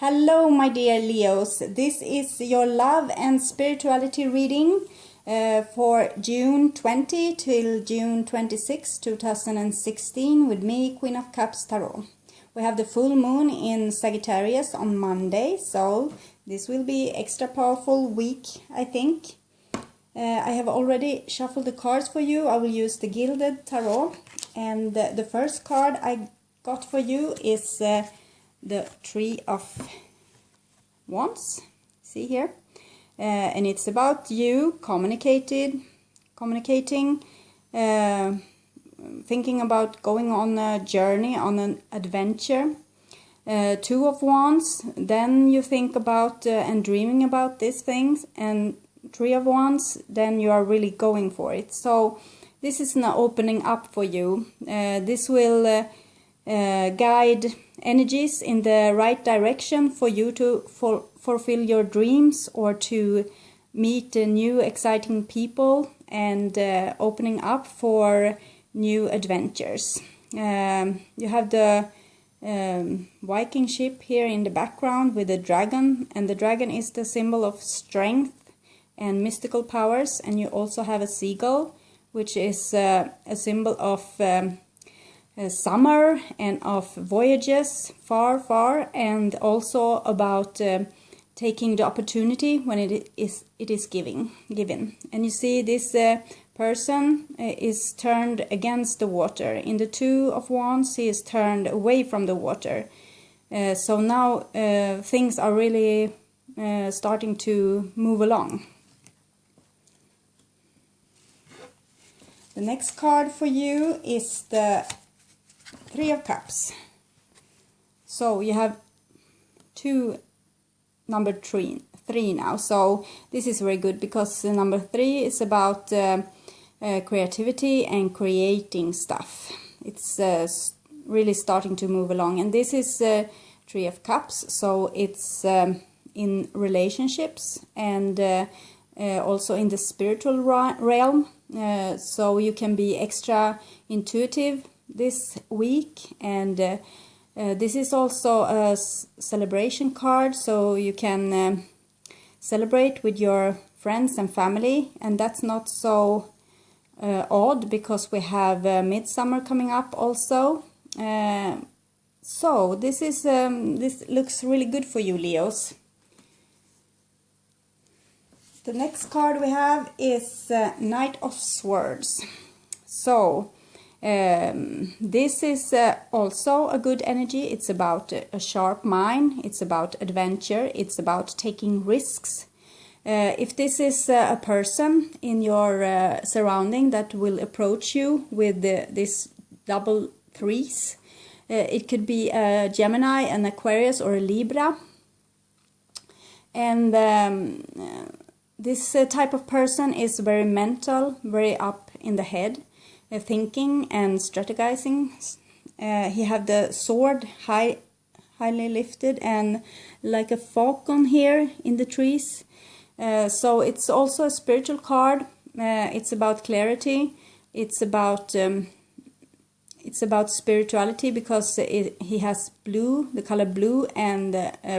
Hello, my dear Leos. This is your love and spirituality reading for June 20 till June 26, 2016 with me, Queen of Cups Tarot. We have the full moon in Sagittarius on Monday, so this will be extra powerful week, I think. I have already shuffled the cards for you. I will use the Gilded Tarot, and the first card I got for you is the Three of Wands. See here, and it's about you communicating, thinking about going on a journey, on an adventure. Two of Wands, then you think about and dreaming about these things, and Three of Wands, then you are really going for it. So this is an opening up for you. This will guide energies in the right direction for you to fulfill your dreams, or to meet new exciting people, and opening up for new adventures. You have the Viking ship here in the background with the dragon, and the dragon is the symbol of strength and mystical powers. And you also have a seagull, which is a symbol of summer and of voyages far, and also about taking the opportunity when it is given. And you see this person is turned against the water. In the Two of Wands, he is turned away from the water. So now things are really starting to move along. The next card for you is the Three of Cups. So you have number three now. So this is very good, because number 3 is about creativity and creating stuff. It's really starting to move along, and this is Three of Cups, so it's in relationships and also in the spiritual realm. So you can be extra intuitive this week, and this is also a celebration card, so you can celebrate with your friends and family, and that's not so odd, because we have midsummer coming up also. So this looks really good for you, Leos. The next card we have is Knight of Swords. So this is also a good energy. It's about a sharp mind, it's about adventure, it's about taking risks. If this is a person in your surrounding that will approach you with this double threes, it could be a Gemini, an Aquarius, or a Libra. And this type of person is very mental, very up in the head, thinking and strategizing. He have the sword highly lifted, and like a falcon here in the trees. So it's also a spiritual card. It's about clarity. It's about spirituality, because he has blue, the color blue, and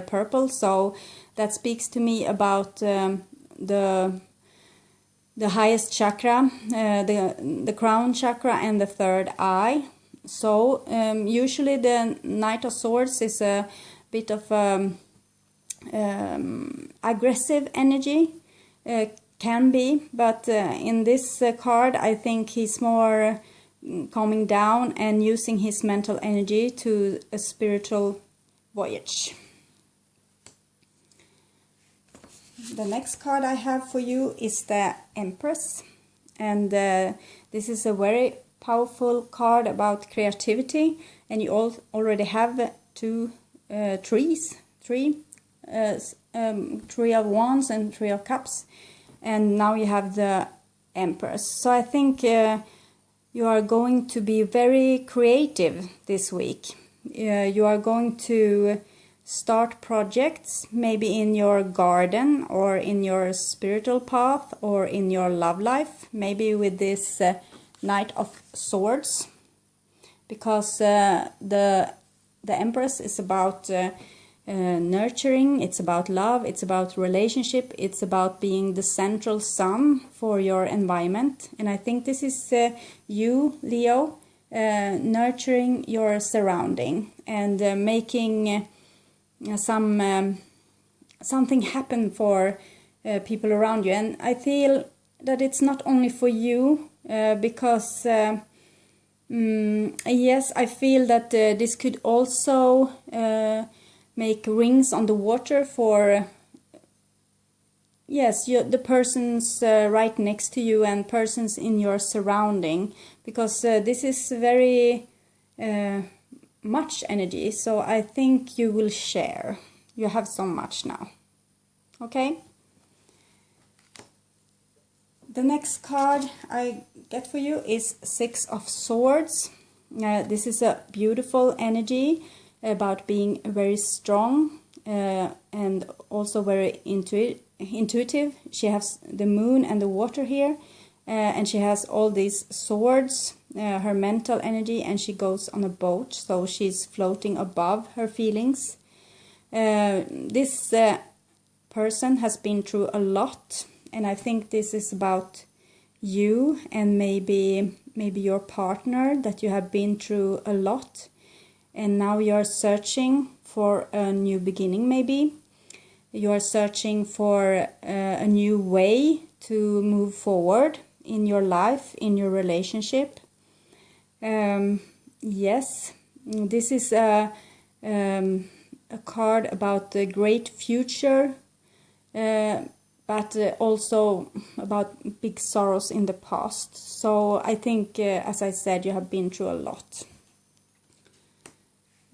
purple. So that speaks to me about the highest chakra, the crown chakra, and the third eye. So usually the Knight of Swords is a bit of aggressive energy, can be, but in this card I think he's more calming down and using his mental energy to a spiritual voyage. The next card I have for you is the Empress, and this is a very powerful card about creativity, and you already have two trees, Three of Wands and Three of Cups, and now you have the Empress. So I think you are going to be very creative this week. You are going to start projects, maybe in your garden, or in your spiritual path, or in your love life, maybe with this Knight of Swords, because the Empress is about nurturing, it's about love, it's about relationship, it's about being the central sun for your environment. And I think this is you, Leo, nurturing your surrounding and making something happen for people around you. And I feel that it's not only for you, because yes, I feel that this could also make rings on the water for yes, the persons right next to you and persons in your surrounding, because this is very much energy. So I think you will share. You have so much now. Okay? The next card I get for you is Six of Swords. This is a beautiful energy about being very strong and also very intuitive. She has the moon and the water here, and she has all these swords, her mental energy, and she goes on a boat, so she's floating above her feelings. This person has been through a lot, and I think this is about you and maybe your partner, that you have been through a lot and now you're searching for a new beginning. Maybe you're searching for a new way to move forward in your life, in your relationship. Yes, this is a card about the great future, but also about big sorrows in the past. So I think, as I said, you have been through a lot.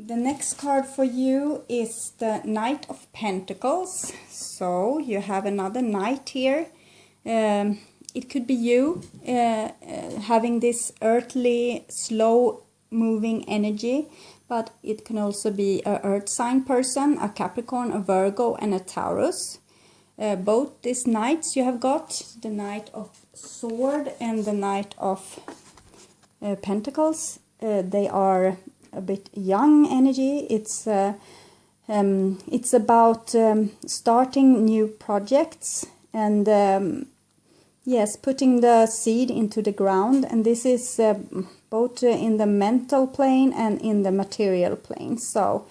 The next card for you is the Knight of Pentacles. So you have another knight here. It could be you having this earthly, slow-moving energy, but it can also be an earth sign person, a Capricorn, a Virgo, and a Taurus. Both these knights you have got, the Knight of Sword and the Knight of Pentacles, they are a bit young energy. It's about starting new projects and yes, putting the seed into the ground. And this is both in the mental plane and in the material plane. So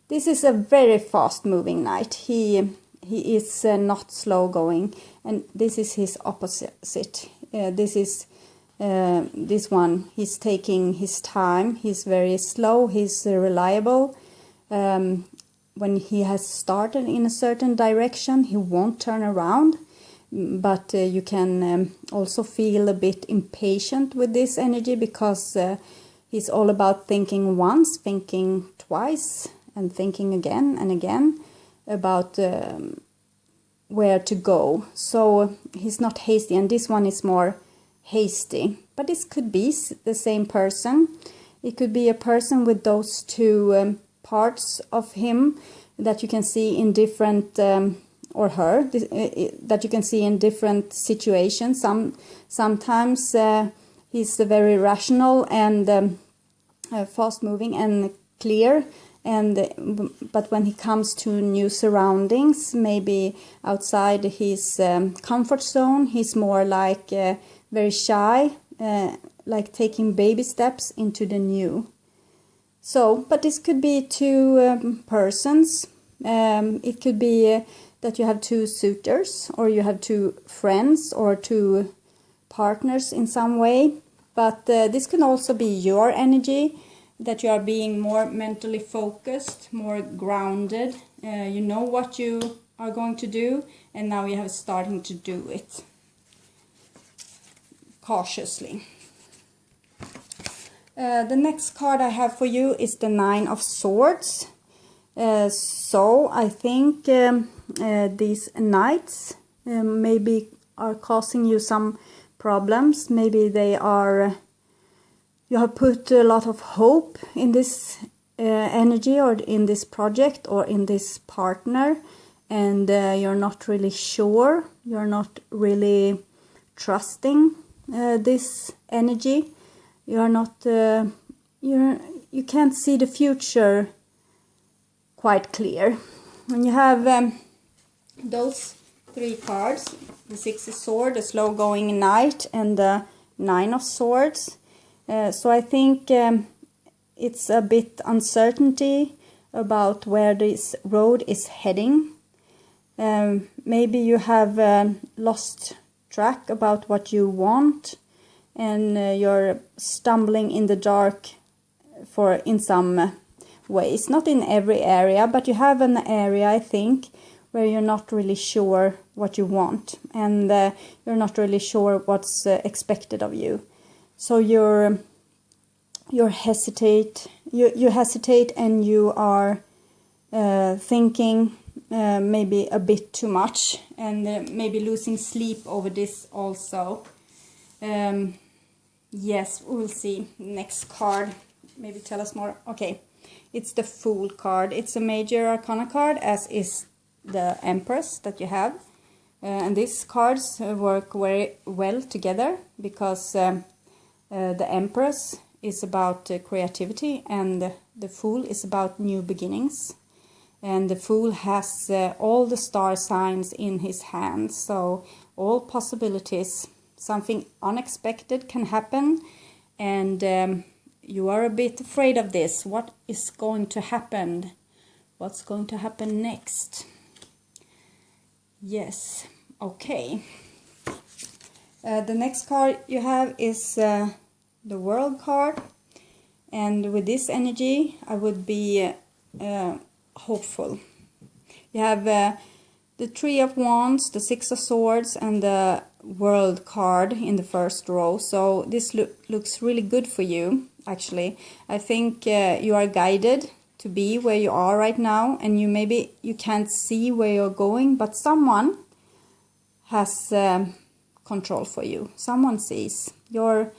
this is a very fast-moving knight. He is not slow going, and this is his opposite. This one, he's taking his time, he's very slow, he's reliable. When he has started in a certain direction, he won't turn around. But you can also feel a bit impatient with this energy, because he's all about thinking once, thinking twice, and thinking again and again about where to go. So he's not hasty, and this one is more hasty. But this could be the same person. It could be a person with those two parts of him that you can see in different or her that you can see in different situations. Sometimes he's very rational and fast moving and clear, but when he comes to new surroundings, maybe outside his comfort zone, he's more like very shy, like taking baby steps into the new. So, but this could be two persons. It could be that you have two suitors, or you have two friends, or two partners in some way. But this can also be your energy, that you are being more mentally focused, more grounded. You know what you are going to do, and now you have starting to do it cautiously. The next card I have for you is the Nine of Swords. So I think these knights maybe are causing you some problems. Maybe they are, you have put a lot of hope in this energy, or in this project, or in this partner, and you're not really sure, you're not really trusting this energy. You're not you can't see the future quite clear. And you have those 3 cards, the 6 of Swords, the slow going knight, and the 9 of Swords. So I think it's a bit uncertainty about where this road is heading. Maybe you have lost track about what you want, and you're stumbling in the dark in some ways. Not in every area, but you have an area, I think, where you're not really sure what you want, and you're not really sure what's expected of you. So you hesitate, and you are thinking maybe a bit too much, and maybe losing sleep over this also. Yes, we'll see. Next card, maybe tell us more. Okay, it's the Fool card. It's a major arcana card, as is the Empress that you have. And these cards work very well together, because the Empress is about creativity, and the Fool is about new beginnings. And the Fool has all the star signs in his hands, so all possibilities. Something unexpected can happen, and you are a bit afraid of this. What is going to happen? What's going to happen next? Yes, okay. The next card you have is the World card, and with this energy I would be hopeful. You have the 3 of Wands, the 6 of Swords, and the World card in the first row. So this looks really good for you, actually. I think you are guided to be where you are right now, and maybe you can't see where you're going, but someone has control for you. Someone sees. You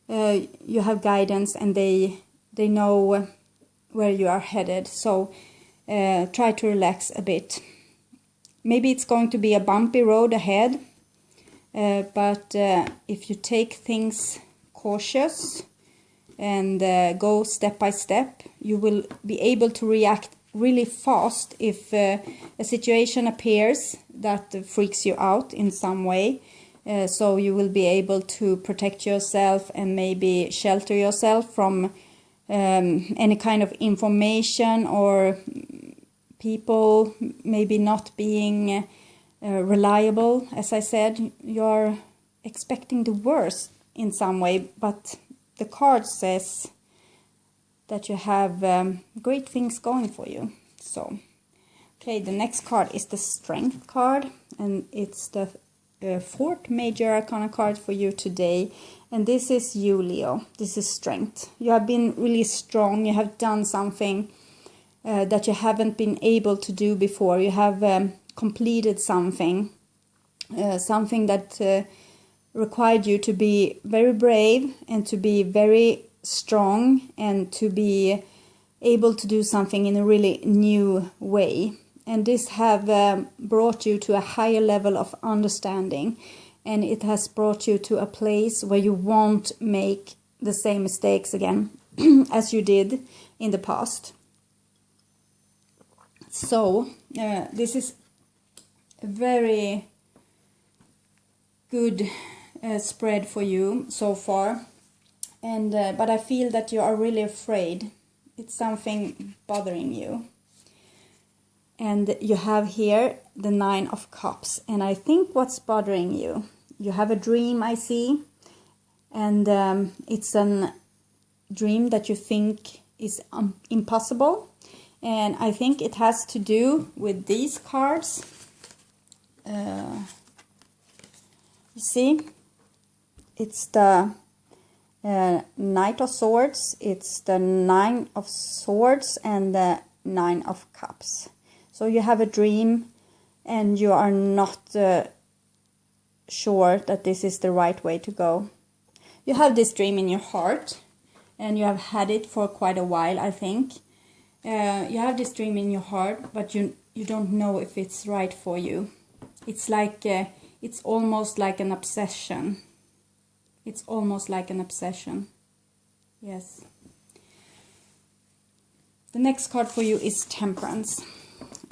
have guidance, and they know where you are headed. So try to relax a bit. Maybe it's going to be a bumpy road ahead, but if you take things cautious and go step by step, you will be able to react really fast if a situation appears that freaks you out in some way. So you will be able to protect yourself and maybe shelter yourself from any kind of information or people maybe not being reliable. As I said, you're expecting the worst in some way, but the card says that you have great things going for you. So, okay, the next card is the Strength card, and it's the 4th major arcana card for you today. And this is you, Leo. This is strength. You have been really strong. You have done something that you haven't been able to do before. You have completed something that required you to be very brave and to be very strong and to be able to do something in a really new way. And this have brought you to a higher level of understanding, and it has brought you to a place where you won't make the same mistakes again as you did in the past. So this is a very good spread for you so far, and but I feel that you are really afraid. It's something bothering you. And you have here the 9 of Cups, and I think what's bothering you, you have a dream, I see, and it's a dream that you think is impossible, and I think it has to do with these cards. You see, it's the Knight of Swords, it's the 9 of Swords, and the 9 of Cups. So you have a dream, and you are not sure that this is the right way to go. You have this dream in your heart, and you have had it for quite a while, I think. You have this dream in your heart, but you don't know if it's right for you. It's like it's almost like an obsession. It's almost like an obsession. Yes. The next card for you is Temperance.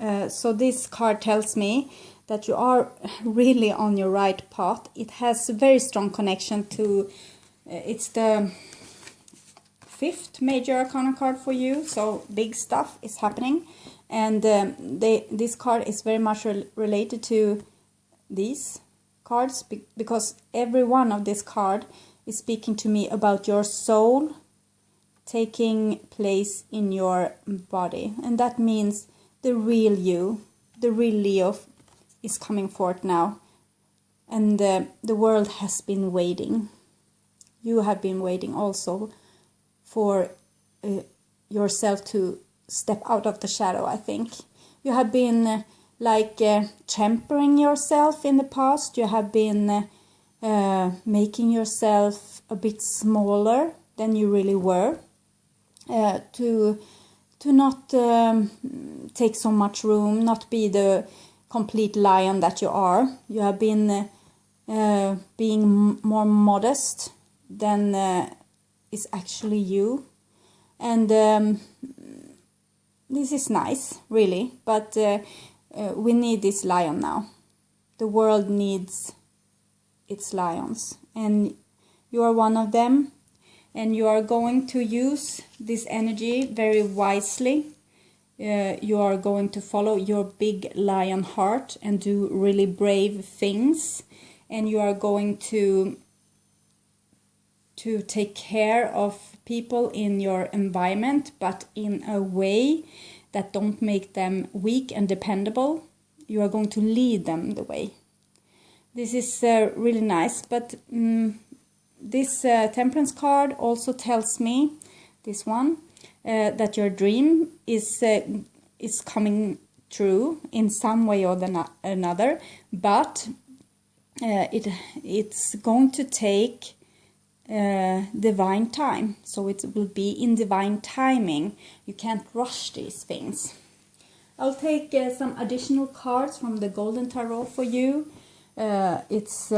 So this card tells me that you are really on your right path. It has a very strong connection to, it's the 5th major arcana card for you, so big stuff is happening. And this card is very much related to these cards, because every one of this card is speaking to me about your soul taking place in your body. And that means the real you, the real Leo, is coming forth now. And the world has been waiting. You have been waiting also for yourself to step out of the shadow, I think. You have been tempering yourself in the past. You have been making yourself a bit smaller than you really were, to not take so much room, not be the complete lion that you are. You have been being more modest than is actually you. And this is nice, really, but we need this lion now. The world needs its lions, and you are one of them, and you are going to use this energy very wisely. You are going to follow your big lion heart and do really brave things, and you are going to take care of people in your environment, but in a way that don't make them weak and dependable. You are going to lead them the way. This is really nice, but this Temperance card also tells me, this one, that your dream is coming true in some way or another, but it's going to take divine time. So it will be in divine timing. You can't rush these things. I'll take some additional cards from the Golden Tarot for you. It's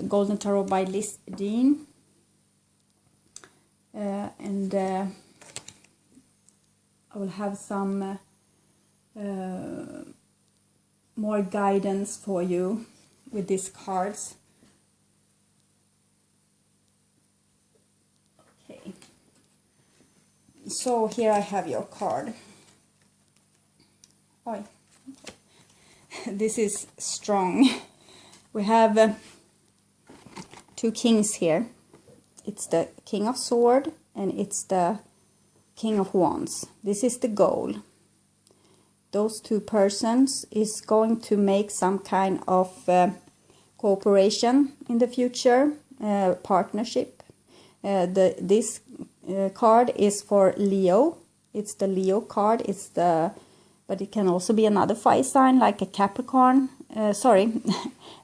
Golden Tarot by Liz Dean. And I will have some more guidance for you with these cards. Okay. So here I have your card. Oh, this is strong. We have 2 kings here. It's the King of Swords and it's the King of Wands. This is the goal. Those 2 persons is going to make some kind of cooperation in the future, partnership. This card is for Leo. It's the Leo card. But it can also be another fire sign, like a Capricorn.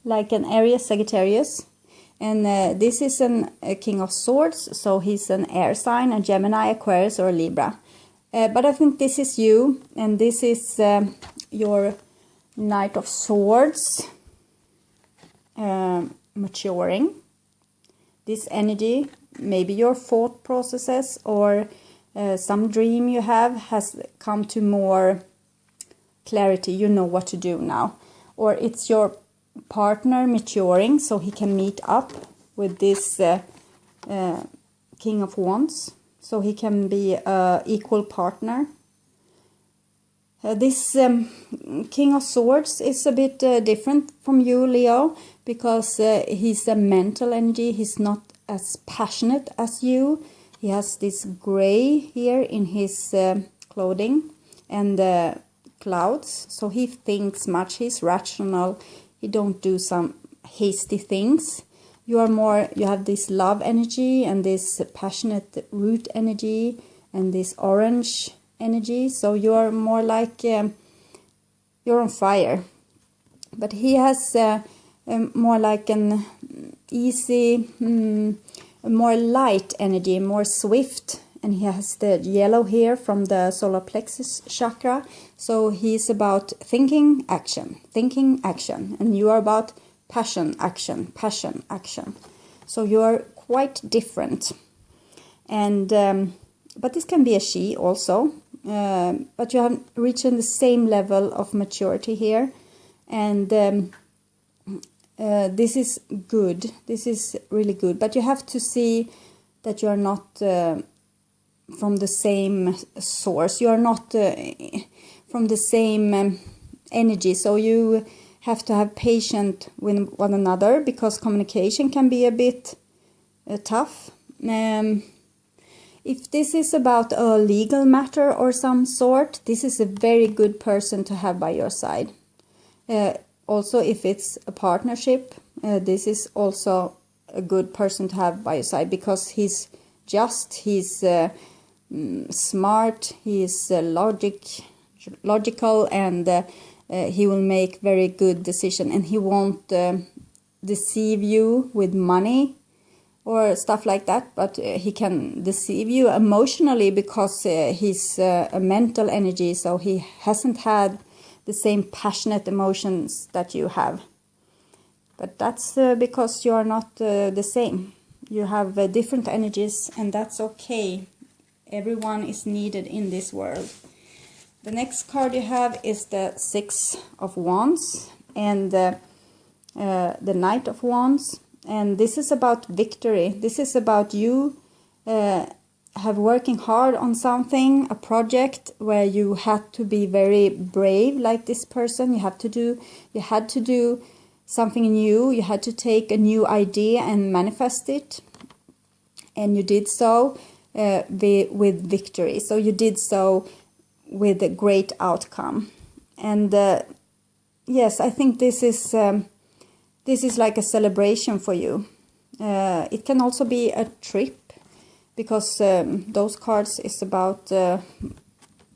Like an Aries, Sagittarius. And this is a King of Swords, so he's an air sign, a Gemini, Aquarius, or a Libra. But I think this is you, and this is your Knight of Swords maturing. This energy, maybe your thought processes or some dream you have has come to more clarity. You know what to do now. Or it's your partner maturing, so he can meet up with this King of Wands, so he can be an equal partner. This King of Swords is a bit different from you, Leo, because he's a mental energy. He's not as passionate as you. He has this gray here in his clothing and clouds, so he thinks much. He's rational. He don't do some hasty things. You are more, you have this love energy and this passionate root energy and this orange energy. So you are more like, you're on fire. But he has more like an easy, more light energy, more swift. And he has the yellow here from the solar plexus chakra. So he's about thinking, action. And you are about passion, action. So you are quite different. And but this can be a she also. but you have reached the same level of maturity here, and this is good. This is really good, but you have to see that you are not from the same source. You are not from the same energy, so you have to have patience with one another, because communication can be a bit tough. If this is about a legal matter or some sort, this is a very good person to have by your side. Also, if it's a partnership, this is also a good person to have by your side, because he's just, he's smart, he's logical, and he will make very good decision, and he won't deceive you with money or stuff like that, but he can deceive you emotionally, because he's a mental energy, so he hasn't had the same passionate emotions that you have. But that's because you are not the same. You have different energies, and that's okay. Everyone is needed in this world. The next card you have is the Six of Wands and the Knight of Wands. And this is about victory. This is about you have working hard on something, a project where you had to be very brave, like this person. You had to do something new. You had to take a new idea and manifest it, and you did so with victory. So you did so with a great outcome. And yes, I think this is like a celebration for you. It can also be a trip, because those cards is about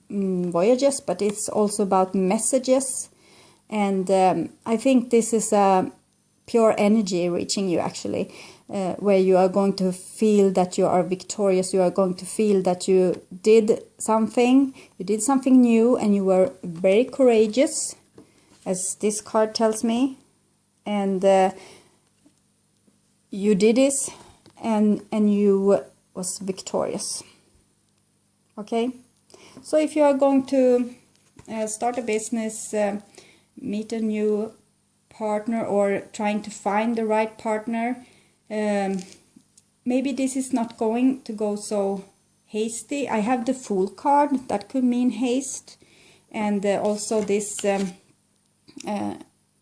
voyages, but it's also about messages. And I think this is a pure energy reaching you, actually, where you are going to feel that you are victorious. You are going to feel that you did something new, and you were very courageous, as this card tells me. And you did this, and you was victorious. Okay, so if you are going to start a business, meet a new partner, or trying to find the right partner, maybe this is not going to go so hasty. I have the Fool card, that could mean haste, and also this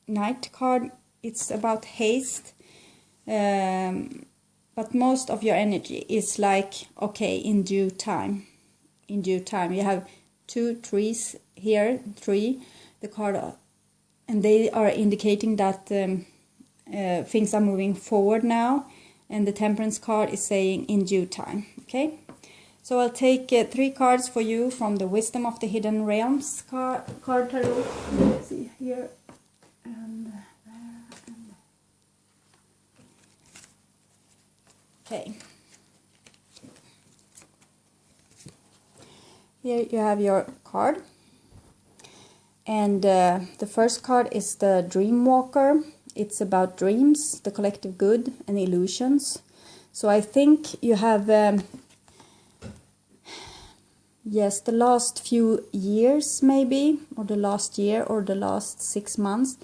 Knight card, it's about haste, but most of your energy is like, okay, in due time. In due time. You have two trees here, the card, and they are indicating that things are moving forward now, and the Temperance card is saying in due time. Okay, so I'll take 3 cards for you from the Wisdom of the Hidden Realms card tarot. Let's see here and there. Okay, here you have your card, and the first card is the Dream Walker. It's about dreams, the collective good, and illusions. So I think you have, yes, the last few years maybe, or the last year, or the last 6 months,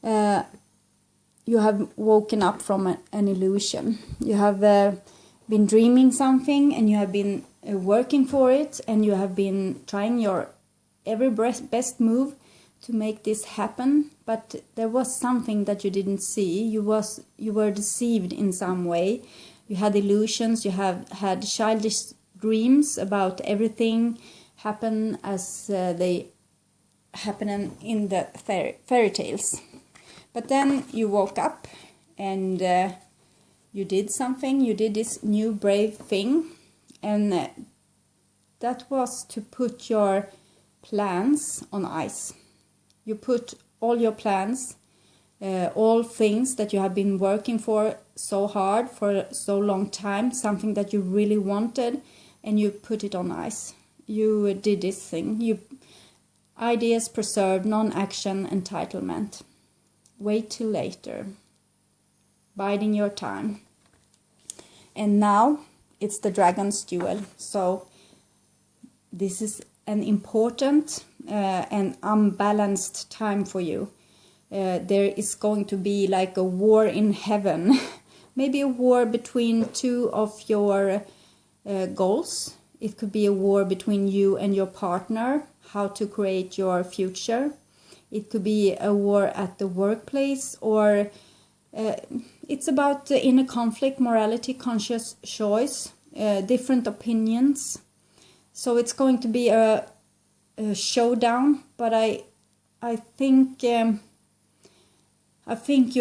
you have woken up from an illusion. You have been dreaming something, and you have been working for it, and you have been trying your every best move to make this happen, but there was something that you didn't see. You were deceived in some way. You had illusions. You have had childish dreams about everything happen as they happen in the fairy tales. But then you woke up, and you did something. You did this new brave thing, and that was to put your plans on ice. You put all your plans, all things that you have been working for so hard for so long time, something that you really wanted, and you put it on ice. You did this thing. Ideas preserved, non-action, entitlement. Wait till later. Biding your time. And now it's the Dragon's Duel. So this is an important and unbalanced time for you. There is going to be like a war in heaven. Maybe a war between two of your goals. It could be a war between you and your partner, how to create your future. It could be a war at the workplace, or it's about the inner conflict, morality, conscious choice, different opinions. So it's going to be a showdown, but I think you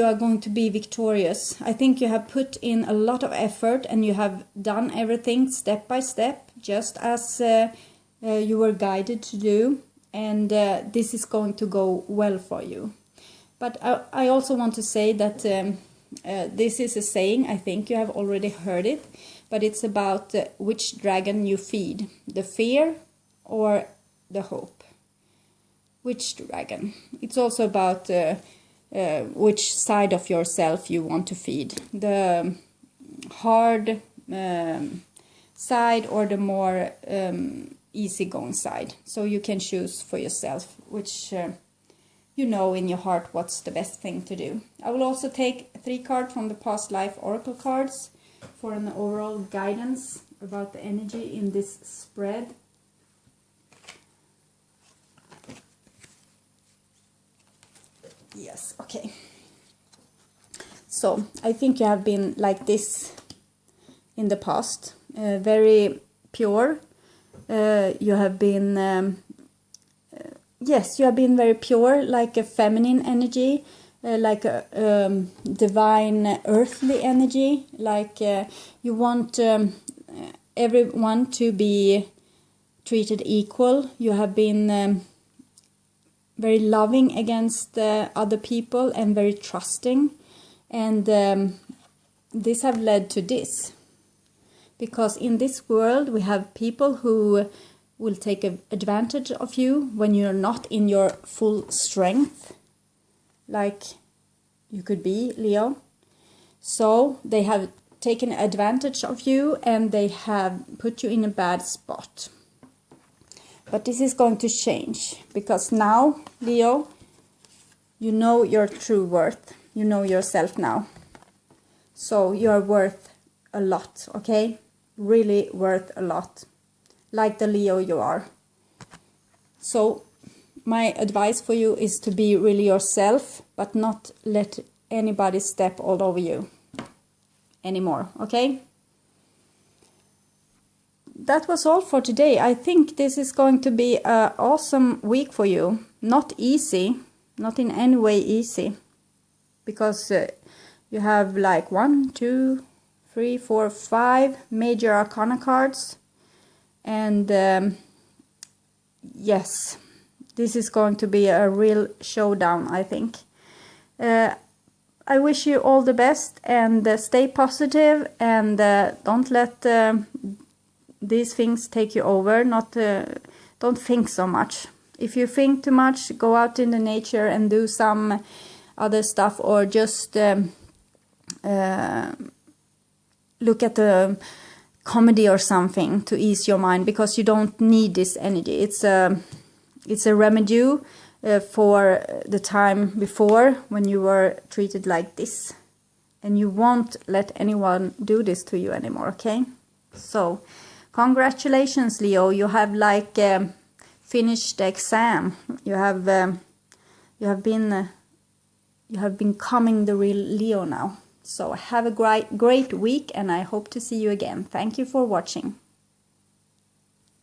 are going to be victorious. I think you have put in a lot of effort and you have done everything step by step, just as you were guided to do. And this is going to go well for you. But I also want to say that this is a saying, I think you have already heard it, but it's about which dragon you feed, the fear or the hope. Which dragon? It's also about which side of yourself you want to feed, the hard side or the more easygoing side. So you can choose for yourself which you know in your heart what's the best thing to do. I will also take 3 cards from the past life oracle cards for an overall guidance about the energy in this spread. Yes, okay. So I think you have been like this in the past, very pure. You have been, yes, you have been very pure, like a feminine energy, like a divine earthly energy, like you want everyone to be treated equal. You have been very loving against other people and very trusting, and this have led to this, because in this world we have people who will take advantage of you when you're not in your full strength, like you could be, Leo. So they have taken advantage of you and they have put you in a bad spot. But this is going to change, because now, Leo, you know your true worth. You know yourself now. So you are worth a lot, okay? Really worth a lot. Like the Leo you are. So my advice for you is to be really yourself, but not let anybody step all over you anymore, okay? That was all for today. I think this is going to be an awesome week for you. Not easy, not in any way easy, because you have like 1, 2, 3, 4, 5 major arcana cards, and yes, this is going to be a real showdown, I think. I wish you all the best, and stay positive, and don't let these things take you over. Don't think so much. If you think too much, go out in the nature and do some other stuff, or just look at a comedy or something to ease your mind, because you don't need this energy. It's a remedy for the time before when you were treated like this, and you won't let anyone do this to you anymore, okay? So congratulations, Leo. You have like finished the exam. You have been becoming the real Leo now. So have a great week, and I hope to see you again. Thank you for watching.